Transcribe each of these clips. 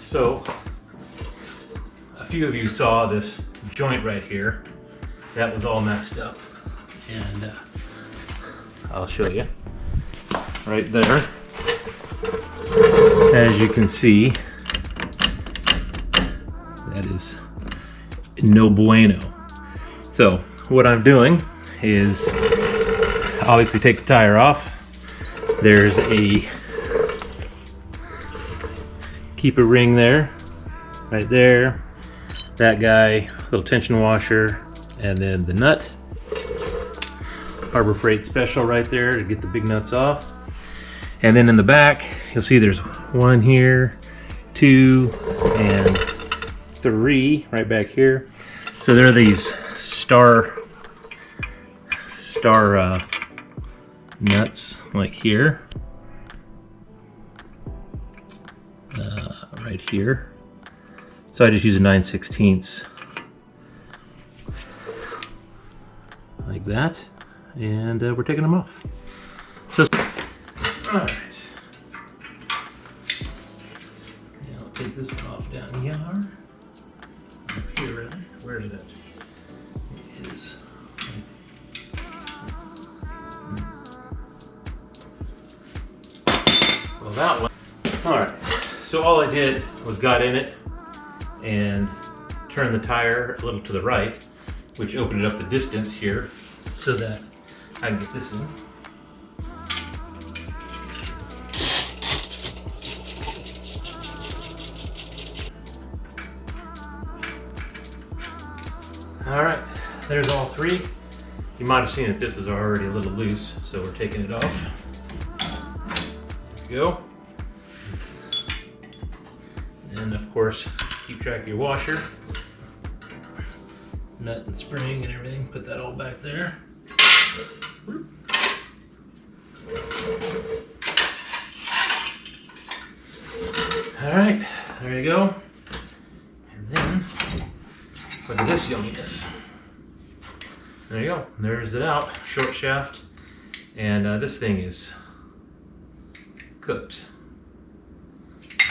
So a few of you saw this joint right here. That was all messed up. And I'll show you right there. As you can see, that is no bueno. So what I'm doing is obviously take the tire off. There's a keeper ring there, right there. That guy, little tension washer, and then the nut. Harbor Freight Special right there to get the big nuts off. And then in the back, you'll see there's 1 here, 2, and 3 right back here. So there are these star nuts like here, right here. So I just use a 9/16 like that, and we're taking them off. So, all right. Now I'll take this one off down here. Up here, rather. Where is it? It is. Well, that one. All right. So all I did was got in it and turned the tire a little to the right, which opened up the distance here so that I can get this in. All right, there's all 3. You might have seen that this is already a little loose, so we're taking it off. There we go. And of course, keep track of your washer, nut and spring and everything. Put that all back there. All right, there you go. And then look at this yumminess. There you go. There's it out. Short shaft, and this thing is cooked.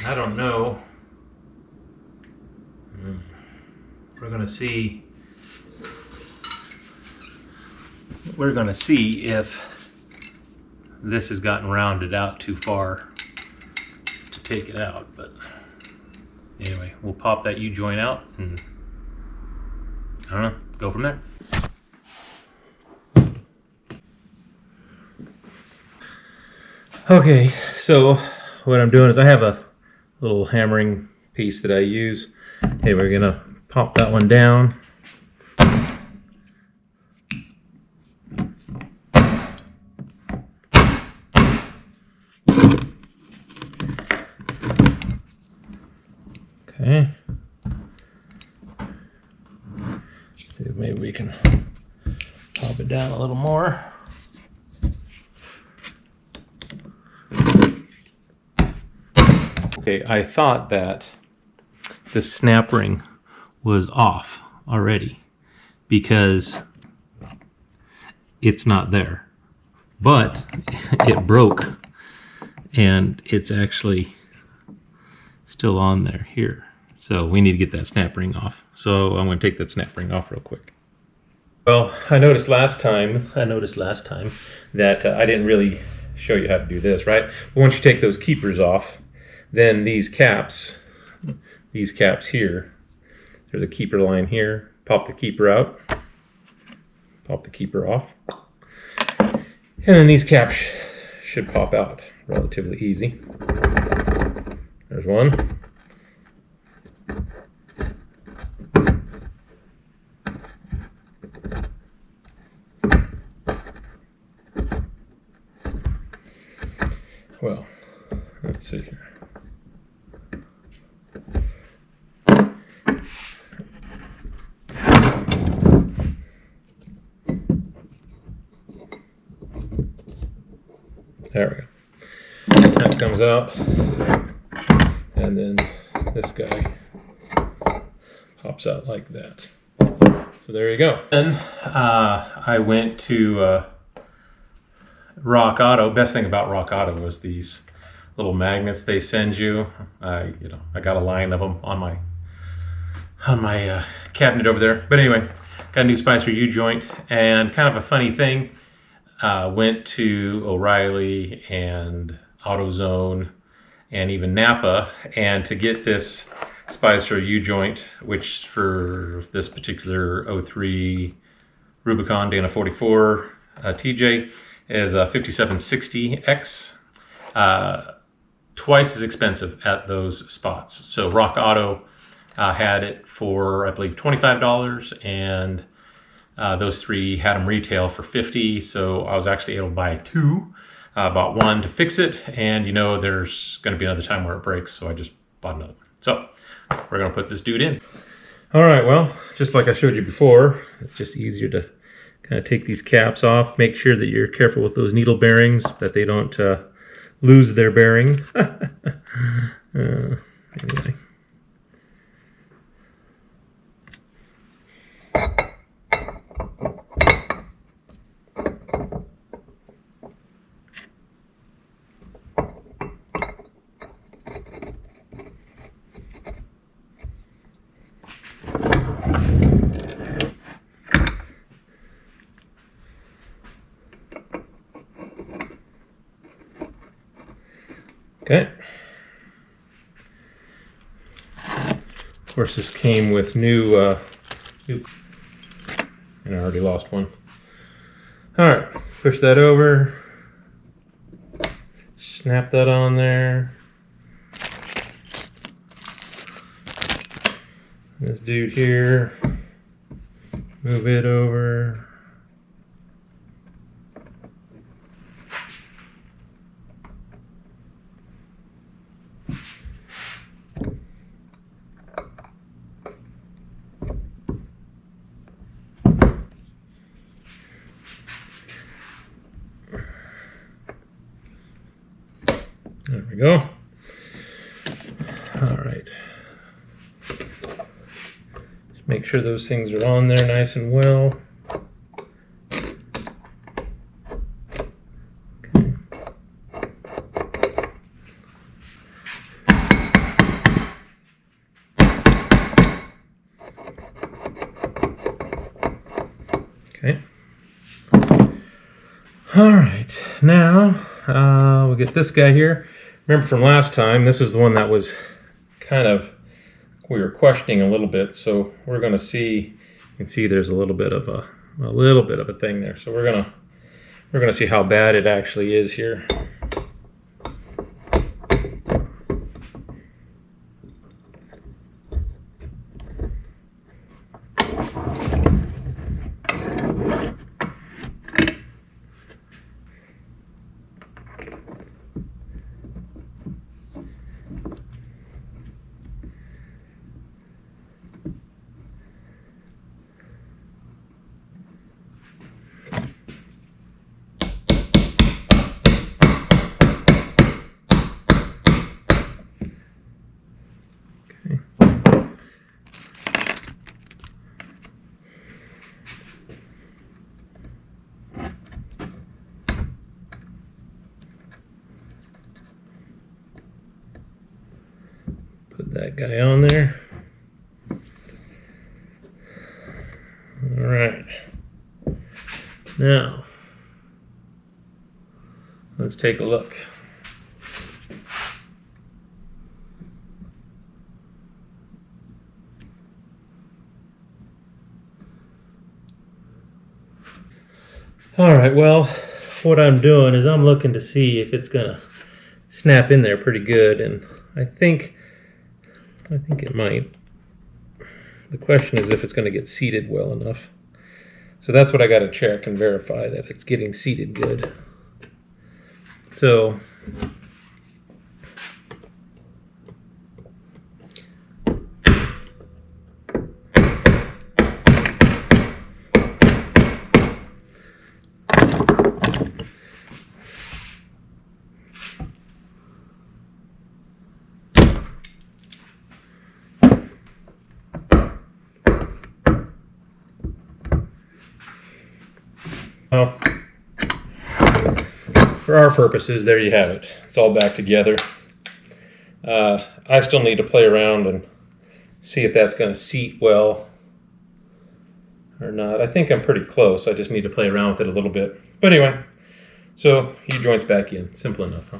I don't know. We're gonna see if this has gotten rounded out too far to take it out, but anyway, we'll pop that U-joint out and I don't know, go from there. Okay, so what I'm doing is I have a little hammering piece that I use. Okay, we're gonna pop that one down. Okay. See if maybe we can pop it down a little more. Okay, I thought that the snap ring was off already because it's not there, but it broke and it's actually still on there here. So we need to get that snap ring off. So I'm going to take that snap ring off real quick. Well, I noticed last time that I didn't really show you how to do this, right? But once you take those keepers off, then these caps here, there's a keeper line here. Pop the keeper out, pop the keeper off, and then these caps should pop out relatively easy. There's one. Well, let's see here. There we go. That comes out, and then this guy pops out like that. So there you go. Then I went to Rock Auto. Best thing about Rock Auto was these little magnets they send you. I got a line of them on my cabinet over there. But anyway, got a new Spicer U-joint, and kind of a funny thing. Went to O'Reilly and AutoZone and even Napa, and to get this Spicer U-joint, which for this particular 03 Rubicon Dana 44 TJ is a 5760X, twice as expensive at those spots. So Rock Auto had it for, I believe, $25, and those three had them retail for $50. So I was actually able to buy two. Bought one to fix it, and there's going to be another time where it breaks, so I just bought another. So we're going to put this dude in. All right, well, just like I showed you before, it's just easier to kind of take these caps off. Make sure that you're careful with those needle bearings, that they don't lose their bearing. Anyway. Okay. Of course, this came with new, and I already lost one. All right, push that over, snap that on there. This dude here, move it over. There we go. All right. Just make sure those things are on there nice and well. Okay. All right. Now we'll get this guy here. Remember from last time, this is the one that was kind of, we were questioning a little bit. So we're going to see, you can see there's a little bit of a thing there. So we're going to see how bad it actually is here. Put that guy on there. All right. Now, let's take a look. All right, well, what I'm doing is I'm looking to see if it's gonna snap in there pretty good, and I think it might. The question is if it's going to get seated well enough. So that's what I got to check and verify, that it's getting seated good. So for for our purposes, there you have it. It's all back together. I still need to play around and see if that's going to seat well or not. I think I'm pretty close. I just need to play around with it a little bit. But anyway, so U-joint's back in. Simple enough, huh?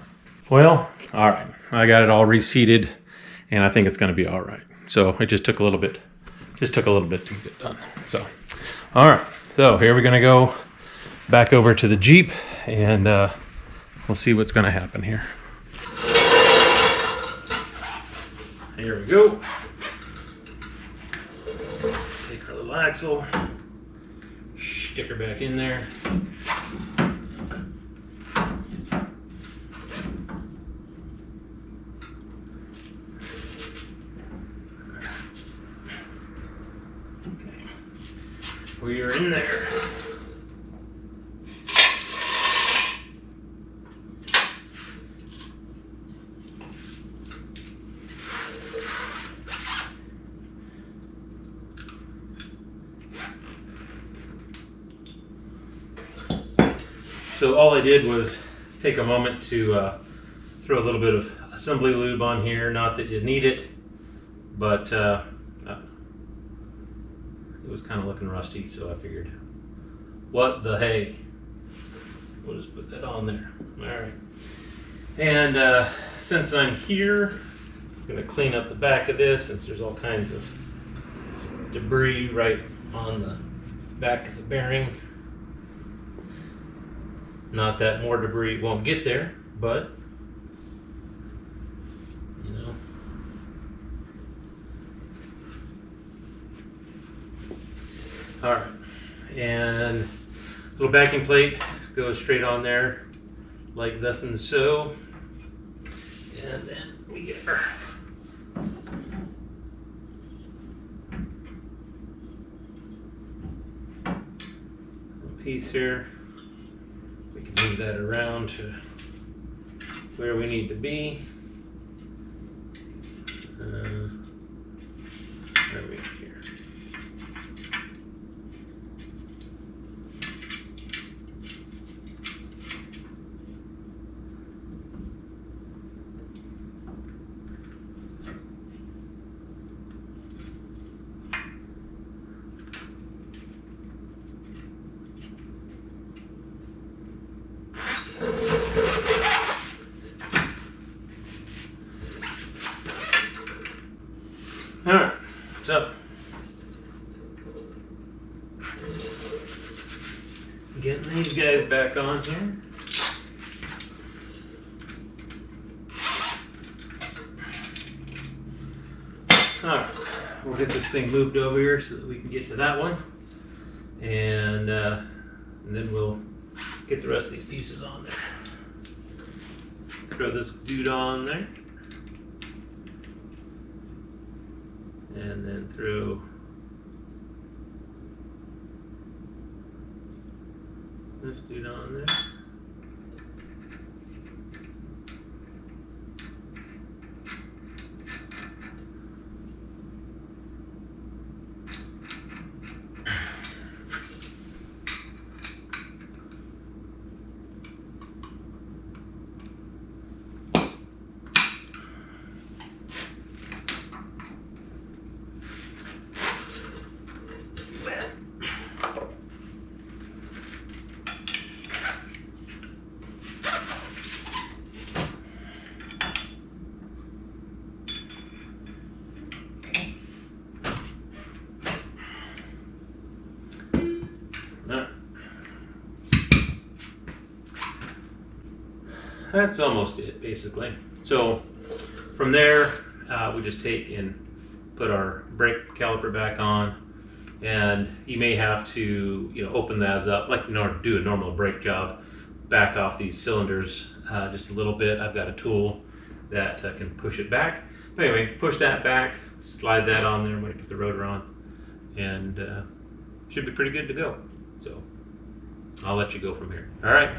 Well, all right. I got it all reseated, and I think it's going to be all right. So it just took a little bit. To get done. So, all right. So here we're going to go back over to the Jeep, and we'll see what's going to happen here. Here we go. Take our little axle, stick her back in there. Okay, we are in there. So all I did was take a moment to throw a little bit of assembly lube on here. Not that you need it, but it was kind of looking rusty, so I figured, what the hey? We'll just put that on there. All right. And since I'm here, I'm going to clean up the back of this, since there's all kinds of debris right on the back of the bearing. Not that more debris won't get there, but you know. All right, and little backing plate goes straight on there, like thus and so, and then we get our piece here. We can move that around to where we need to be. Where are we here? All right, so getting these guys back on here. All right, we'll get this thing moved over here so that we can get to that one, and then we'll get the rest of these pieces on there. Throw this dude on there. And then throw this dude on there. That's almost it, basically. So from there, we just take and put our brake caliper back on, and you may have to, open those up like in order to do a normal brake job. Back off these cylinders just a little bit. I've got a tool that can push it back. But anyway, push that back, slide that on there when you put the rotor on, and should be pretty good to go. So I'll let you go from here. All right.